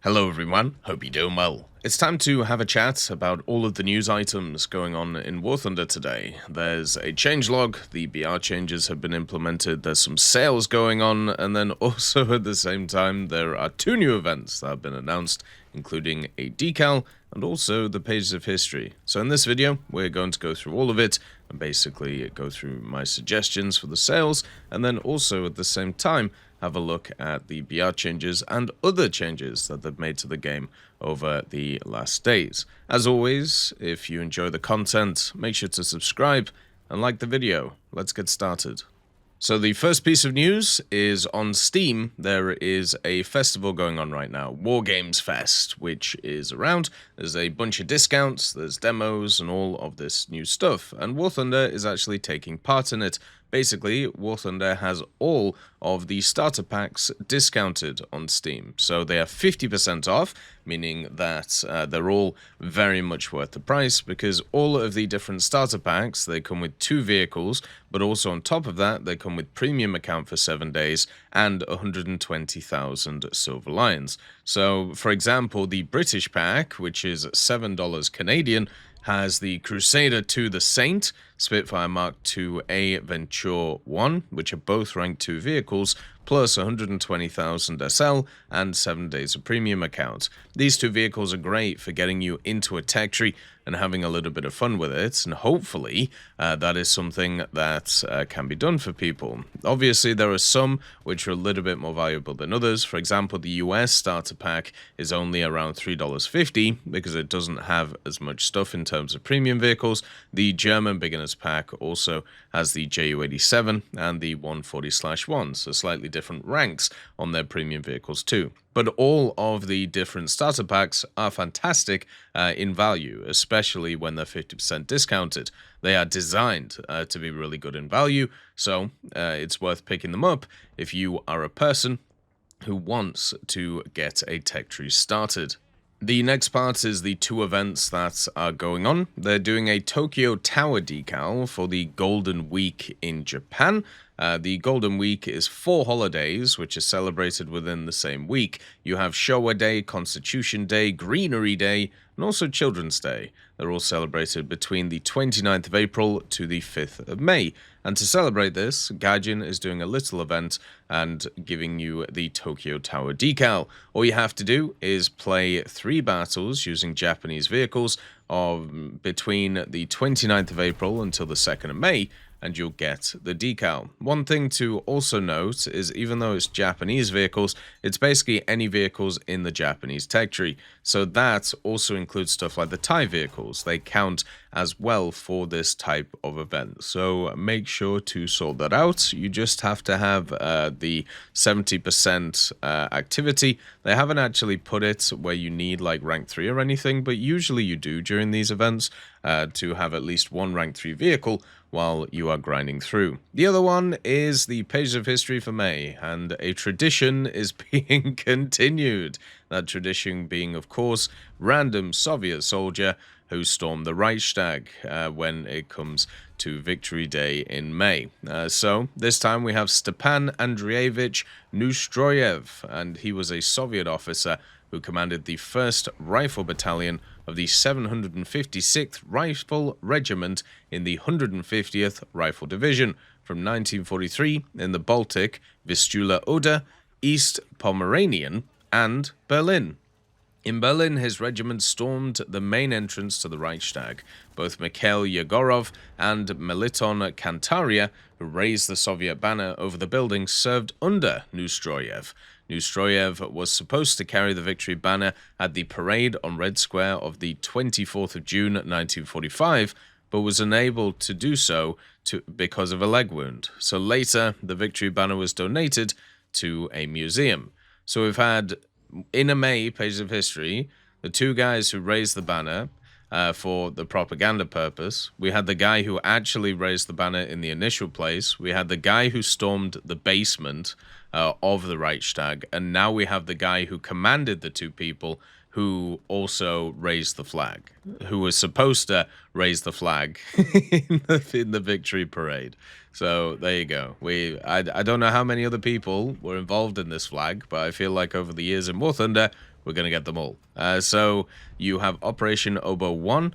Hello everyone, hope you're doing well. It's time to have a chat about all of the news items going on in War Thunder today. There's a changelog, the BR changes have been implemented, there's some sales going on, and then also at the same time there are two new events that have been announced, including a decal and also the pages of history. So in this video, we're going to go through all of it and basically go through my suggestions for the sales, and then also at the same time have a look at the BR changes and other changes that they've made to the game over the last days. As always, if you enjoy the content, make sure to subscribe and like the video. Let's get started. So the first piece of news is on Steam. There is a festival going on right now, War Games Fest, which is around. There's a bunch of discounts, there's demos and all of this new stuff, and War Thunder is actually taking part in it. Basically, War Thunder has all of the starter packs discounted on Steam. So they are 50% off, meaning that they're all very much worth the price, because all of the different starter packs, they come with 2 vehicles, but also on top of that, they come with premium account for 7 days and 120,000 silver lions. So, for example, the British pack, which is $7 Canadian, has the Crusader 2 the Saint, Spitfire Mark IIA Venture 1, which are both ranked 2 vehicles, plus 120,000 SL and 7 days of premium account. These 2 vehicles are great for getting you into a tech tree and having a little bit of fun with it, and hopefully that is something that can be done for people. Obviously, there are some which are a little bit more valuable than others. For example, the US starter pack is only around $3.50 because it doesn't have as much stuff in terms of premium vehicles. The German beginners pack also has the JU87 and the 140/1, so slightly different ranks on their premium vehicles too. But all of the different starter packs are fantastic in value, especially when they're 50% discounted. They are designed to be really good in value, so it's worth picking them up if you are a person who wants to get a tech tree started. The next part is the 2 events that are going on. They're doing a Tokyo Tower decal for the Golden Week in Japan. The Golden Week is 4 holidays, which are celebrated within the same week. You have Showa Day, Constitution Day, Greenery Day, and also Children's Day. They're all celebrated between the 29th of April to the 5th of May. And to celebrate this, Gaijin is doing a little event and giving you the Tokyo Tower decal. All you have to do is play 3 battles using Japanese vehicles of between the 29th of April until the 2nd of May, and you'll get the decal. One thing to also note is even though it's Japanese vehicles, it's basically any vehicles in the Japanese tech tree. So that also includes stuff like the Thai vehicles. They count as well for this type of event. So make sure to sort that out. You just have to have the 70% activity. They haven't actually put it where you need like rank 3 or anything, but usually you do during these events to have at least 1 rank 3 vehicle while you are grinding through. The other one is the pages of history for May, and a tradition is being continued. That tradition being, of course, random Soviet soldier who stormed the Reichstag when it comes to Victory Day in May. So this time we have Stepan Andreevich Neustroyev, and he was a Soviet officer who commanded the 1st Rifle Battalion of the 756th Rifle Regiment in the 150th Rifle Division from 1943 in the Baltic, Vistula Oder, East Pomeranian, and Berlin. In Berlin, his regiment stormed the main entrance to the Reichstag. Both Mikhail Yegorov and Meliton Kantaria, who raised the Soviet banner over the building, served under Neustroyev. Neustroyev was supposed to carry the victory banner at the parade on Red Square of the 24th of June 1945, but was unable to do so because of a leg wound. So later, the victory banner was donated to a museum. So we've had, in a May pages of history, the 2 guys who raised the banner for the propaganda purpose. We had the guy who actually raised the banner in the initial place. We had the guy who stormed the basement of the Reichstag. And now we have the guy who commanded the 2 people who also raised the flag, who was supposed to raise the flag in the victory parade. So there you go. I don't know how many other people were involved in this flag, but I feel like over the years in War Thunder, we're going to get them all. So you have Operation Obo 1,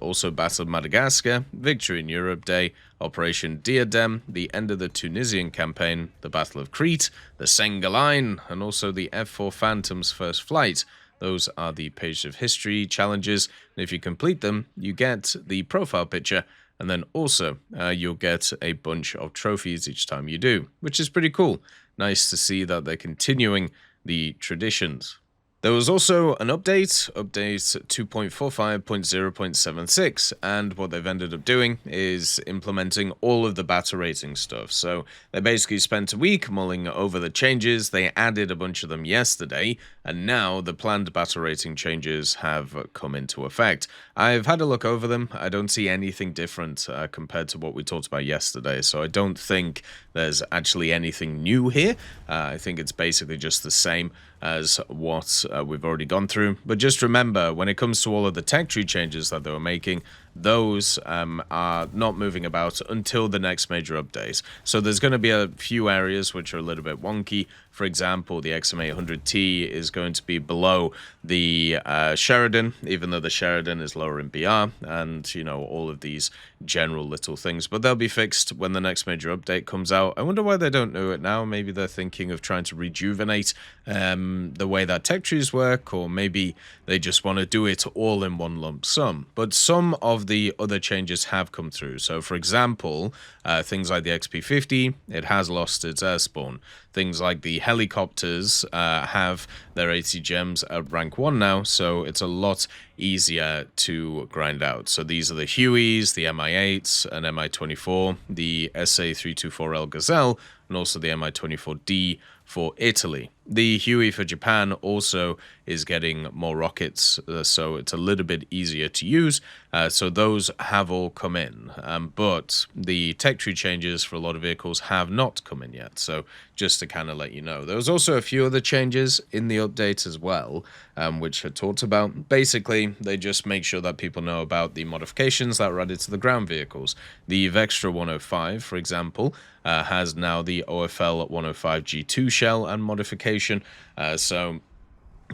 also Battle of Madagascar, Victory in Europe Day, Operation Diadem, the end of the Tunisian campaign, the Battle of Crete, the Senga Line, and also the F-4 Phantom's first flight. Those are the Page of History challenges, and if you complete them, you get the profile picture, and then also you'll get a bunch of trophies each time you do, which is pretty cool. Nice to see that they're continuing the traditions. There was also an update 2.45.0.76, and what they've ended up doing is implementing all of the battle rating stuff. So they basically spent a week mulling over the changes, they added a bunch of them yesterday, and now the planned battle rating changes have come into effect. I've had a look over them, I don't see anything different compared to what we talked about yesterday, so I don't think there's actually anything new here. I think it's basically just the same as what we've already gone through. But just remember, when it comes to all of the tech tree changes that they were making, those are not moving about until the next major update. So there's going to be a few areas which are a little bit wonky. For example, the XM800T is going to be below the Sheridan, even though the Sheridan is lower in BR, and, you know, all of these general little things. But they'll be fixed when the next major update comes out. I wonder why they don't do it now. Maybe they're thinking of trying to rejuvenate the way that tech trees work, or maybe they just want to do it all in one lump sum. But some of the other changes have come through. So, for example, things like the XP50, it has lost its air spawn. Things like the helicopters have their 80 gems at rank 1 now, so it's a lot easier to grind out. So these are the Hueys, the MI8s, and MI24, the SA324L Gazelle, and also the MI24D for Italy. The Huey for Japan also is getting more rockets, so it's a little bit easier to use. So those have all come in, but the tech tree changes for a lot of vehicles have not come in yet. So just to kind of let you know, there was also a few other changes in the update as well, which I talked about. Basically, they just make sure that people know about the modifications that were added to the ground vehicles. The Vextra 105, for example, has now the OFL 105 G2 shell and modification. So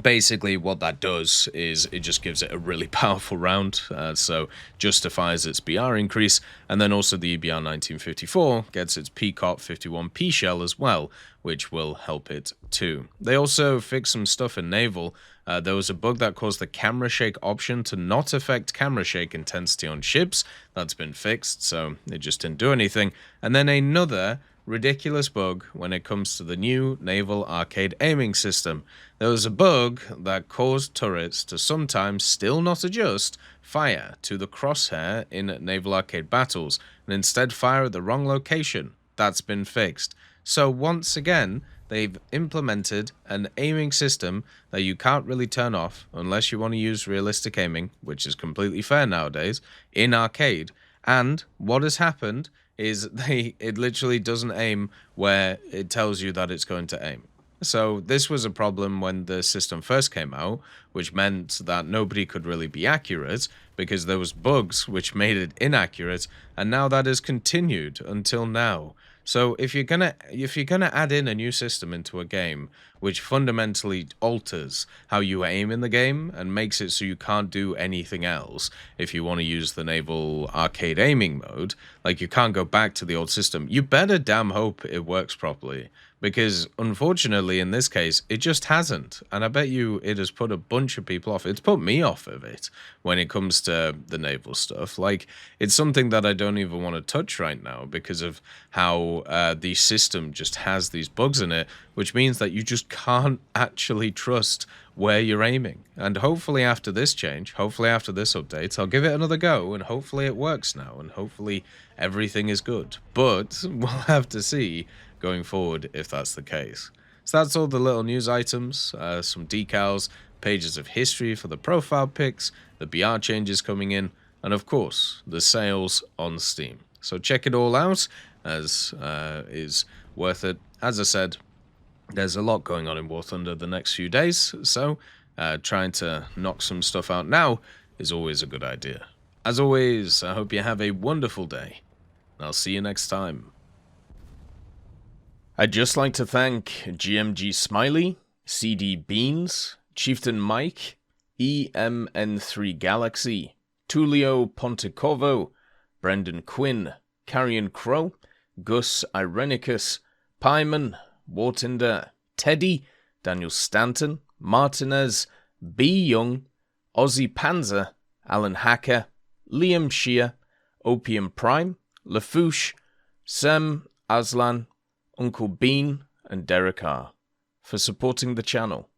basically what that does is it just gives it a really powerful round, so justifies its BR increase, and then also the EBR 1954 gets its PCOP 51P shell as well, which will help it too. They also fixed some stuff in Naval. There was a bug that caused the camera shake option to not affect camera shake intensity on ships. That's been fixed, so it just didn't do anything. And then another ridiculous bug when it comes to the new Naval arcade aiming system. There was a bug that caused turrets to sometimes still not adjust fire to the crosshair in Naval arcade battles, and instead fire at the wrong location. That's been fixed. So once again, they've implemented an aiming system that you can't really turn off unless you want to use realistic aiming, which is completely fair nowadays, in arcade. And what has happened is it literally doesn't aim where it tells you that it's going to aim. So this was a problem when the system first came out, which meant that nobody could really be accurate because there was bugs which made it inaccurate, and now that has continued until now. So if you're gonna add in a new system into a game which fundamentally alters how you aim in the game and makes it so you can't do anything else if you want to use the Naval arcade aiming mode, like you can't go back to the old system, you better damn hope it works properly. Because unfortunately in this case it just hasn't, and I bet you it has put a bunch of people off. It's put me off of it when it comes to the Naval stuff. Like, it's something that I don't even want to touch right now because of how the system just has these bugs in it, which means that you just can't actually trust where you're aiming. And hopefully after this change, hopefully after this update, I'll give it another go, and hopefully it works now, and hopefully everything is good. But we'll have to see going forward if that's the case. So that's all the little news items, some decals, pages of history for the profile pics, the BR changes coming in, and of course the sales on Steam. So check it all out, as is worth it. As I said, there's a lot going on in War Thunder the next few days, so trying to knock some stuff out now is always a good idea. As always, I hope you have a wonderful day, and I'll see you next time. I'd just like to thank GMG Smiley, CD Beans, Chieftain Mike, EMN3 Galaxy, Tulio Pontecorvo, Brendan Quinn, Carrion Crow, Gus Irenicus, Pyman, Wartinder, Teddy, Daniel Stanton, Martinez, B. Young, Ozzy Panzer, Alan Hacker, Liam Shear, Opium Prime, Lafouche, Sem Aslan, Uncle Bean, and Derek R. for supporting the channel.